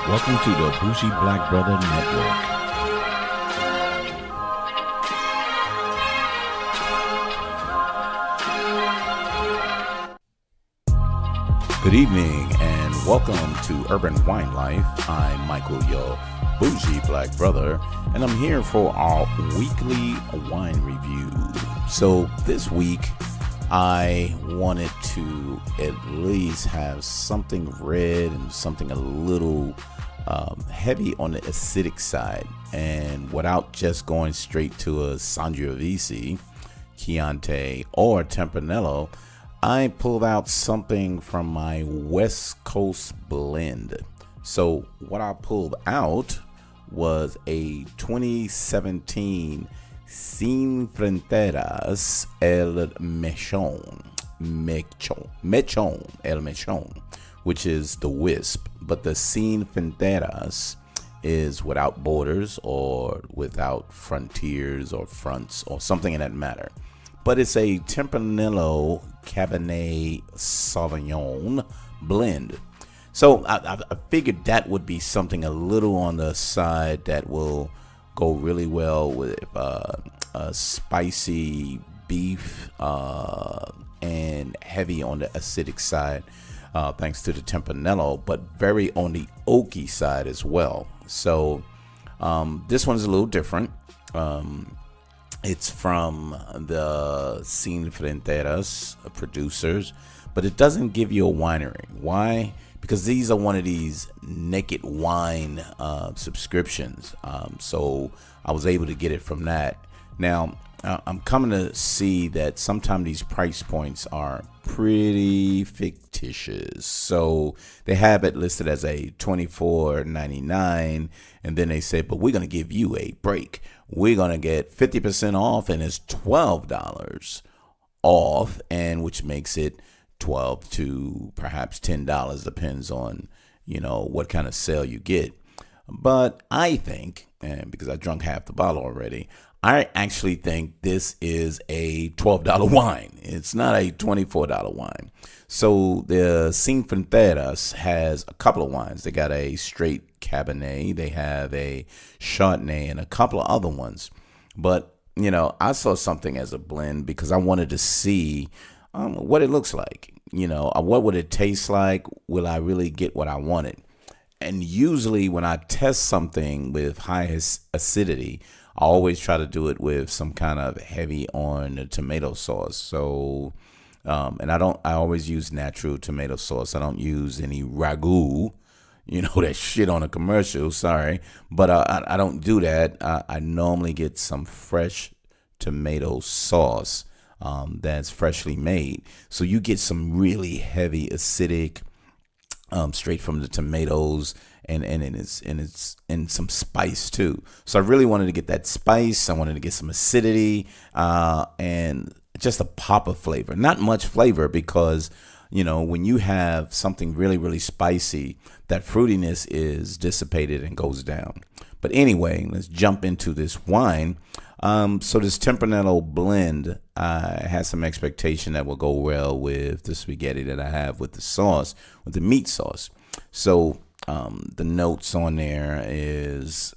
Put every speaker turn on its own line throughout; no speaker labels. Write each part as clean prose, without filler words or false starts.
Welcome to the Bougie Black Brother Network. Good evening and welcome to Urban Wine Life. I'm Michael, your Bougie Black Brother, and I'm here for our weekly wine review. So this week, I wanted to at least have something red and something a little heavy on the acidic side, and without just going straight to a Sangiovese, Chianti, or Tempranillo, I pulled out something from my West Coast blend. So what I pulled out was a 2017 Sin Fronteras El Mechon, El Mechon, which is the wisp, but the Sin Fronteras is without borders or without frontiers or fronts or something in that matter. But it's a Tempranillo Cabernet Sauvignon blend. So I figured that would be something a little on the side that will go really well with spicy beef and heavy on the acidic side, thanks to the Tempranillo, but very on the oaky side as well. So this one's a little different. It's from the Sin Fronteras producers, but it doesn't give you a winery. Why? Because these are one of these naked wine subscriptions. So I was able to get it from that. Now, I'm coming to see that sometimes these price points are pretty fictitious. So they have it listed as a $24.99, and then they say, but we're going to give you a break. We're going to get 50% off, and it's $12 off, and which makes it $12 to perhaps $10, depends on, what kind of sale you get. But I think, and because I drunk half the bottle already, I actually think this is a $12 wine. It's not a $24 wine. So the Sin Fronteras has a couple of wines. They got a straight Cabernet, they have a Chardonnay, and a couple of other ones. But, I saw something as a blend because I wanted to see what it looks like. What would it taste like? Will I really get what I wanted? And usually when I test something with high acidity, I always try to do it with some kind of heavy on tomato sauce. So, and I always use natural tomato sauce. I don't use any ragu, that shit on a commercial, sorry. But I don't do that. I normally get some fresh tomato sauce that's freshly made. So you get some really heavy acidic, straight from the tomatoes, and some spice too. So I really wanted to get that spice. I wanted to get some acidity, and just a pop of flavor. Not much flavor because, when you have something really, really spicy, that fruitiness is dissipated and goes down. But anyway, let's jump into this wine. So this Tempranillo blend has some expectation that will go well with the spaghetti that I have with the sauce, with the meat sauce. So the notes on there is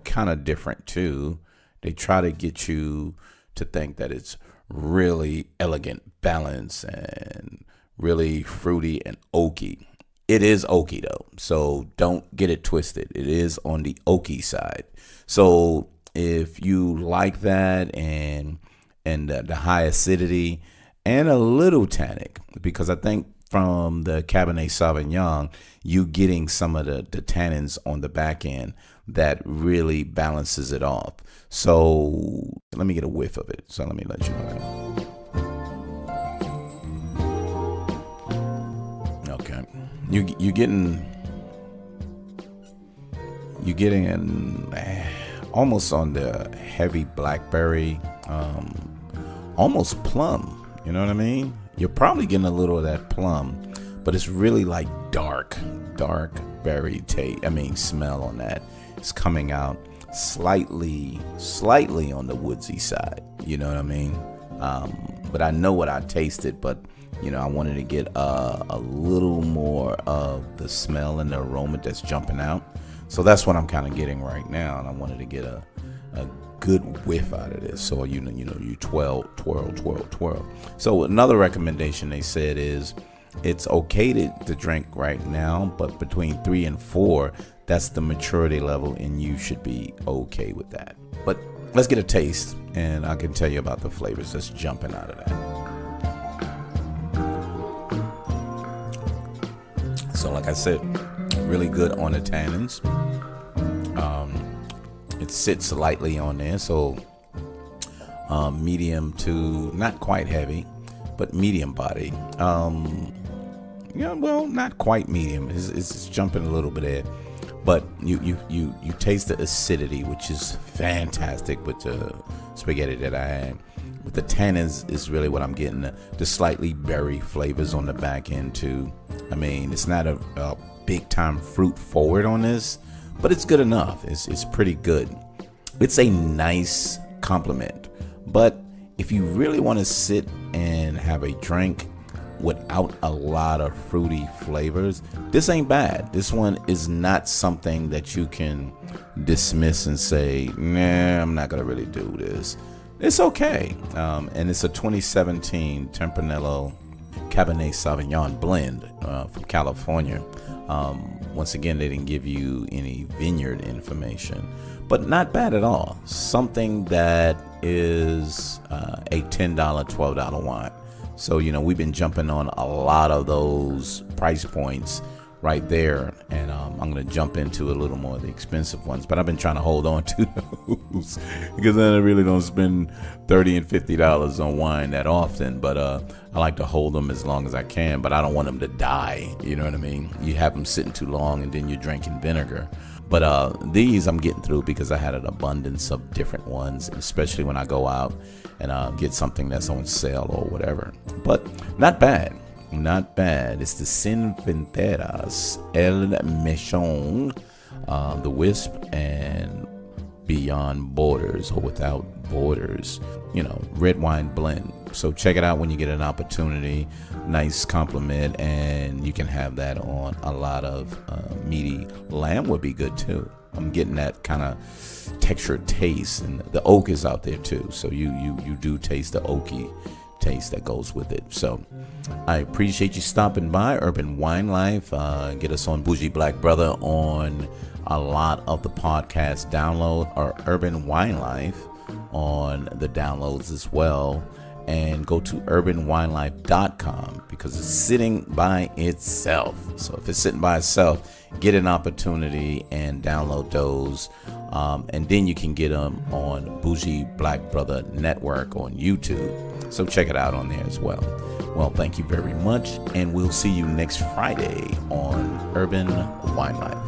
kind of different too. They try to get you to think that it's really elegant, balanced, and really fruity and oaky. It is oaky though, so don't get it twisted. It is on the oaky side. So if you like that and the high acidity and a little tannic, because I think from the Cabernet Sauvignon, you getting some of the tannins on the back end that really balances it off. So let me get a whiff of it. So let me let you know. Okay, you're getting almost on the heavy blackberry, almost plum. You know what I mean? You're probably getting a little of that plum, but it's really like dark berry smell on that. It's coming out slightly on the woodsy side. You know what I mean? But I know what I tasted, but I wanted to get a little more of the smell and the aroma that's jumping out. So that's what I'm kind of getting right now, and I wanted to get a good whiff out of this. So you twirl. So another recommendation they said is it's okay to drink right now, but between 3 and 4, that's the maturity level, and you should be okay with that. But let's get a taste, and I can tell you about the flavors that's jumping out of that. So like I said, really good on the tannins. It sits lightly on there, so medium to not quite heavy, but medium body. Not quite medium. It's jumping a little bit there, but you taste the acidity, which is fantastic with the spaghetti that I had. With the tannins is really what I'm getting. The slightly berry flavors on the back end too. I mean, it's not a big time fruit forward on this, but it's good enough. It's pretty good. It's a nice compliment. But if you really want to sit and have a drink without a lot of fruity flavors, this ain't bad. This one is not something that you can dismiss and say, nah, I'm not gonna really do this. It's okay. And it's a 2017 Tempranillo Cabernet Sauvignon blend from California. Once again, they didn't give you any vineyard information, but not bad at all. Something that is a $10, $12 wine. So, we've been jumping on a lot of those price points right there. And I'm going to jump into a little more of the expensive ones, but I've been trying to hold on to those because I really don't spend $30 and $50 on wine that often. But I like to hold them as long as I can, but I don't want them to die. You know what I mean? You have them sitting too long and then you're drinking vinegar. But these I'm getting through because I had an abundance of different ones, especially when I go out and get something that's on sale or whatever. But not bad. Not bad. It's the Sin Fronteras, El Mechon, the Wisp, and Beyond Borders or Without Borders, red wine blend. So check it out when you get an opportunity. Nice compliment, and you can have that on a lot of meaty lamb would be good too. I'm getting that kind of textured taste, and the oak is out there too. So you do taste the oaky taste that goes with it. So I appreciate you stopping by Urban Wine Life. Get us on Bougie Black Brother on a lot of the podcast download, or Urban Wine Life on the downloads as well. And go to urbanwinelife.com because it's sitting by itself. So if it's sitting by itself, get an opportunity and download those. And then you can get them on Bougie Black Brother Network on YouTube. So check it out on there as well. Well, thank you very much. And we'll see you next Friday on Urban Wine Life.